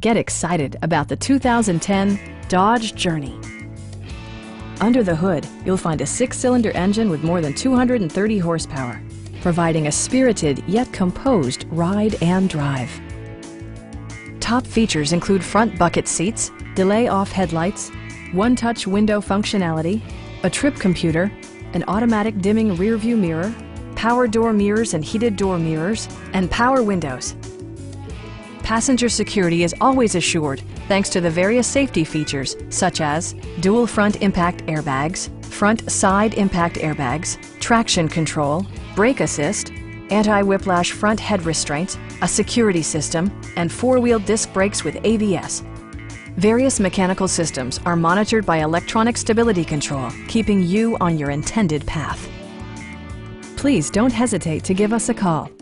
Get excited about the 2010 Dodge Journey. Under the hood, you'll find a 6-cylinder engine with more than 230 horsepower, providing a spirited yet composed ride and drive. Top features include front bucket seats, delay-off headlights, one-touch window functionality, a trip computer, an automatic dimming rearview mirror, power door mirrors and heated door mirrors, and power windows. Passenger security is always assured thanks to the various safety features such as dual front impact airbags, front side impact airbags, traction control, brake assist, anti-whiplash front head restraints, a security system, and 4-wheel disc brakes with ABS. Various mechanical systems are monitored by electronic stability control, keeping you on your intended path. Please don't hesitate to give us a call.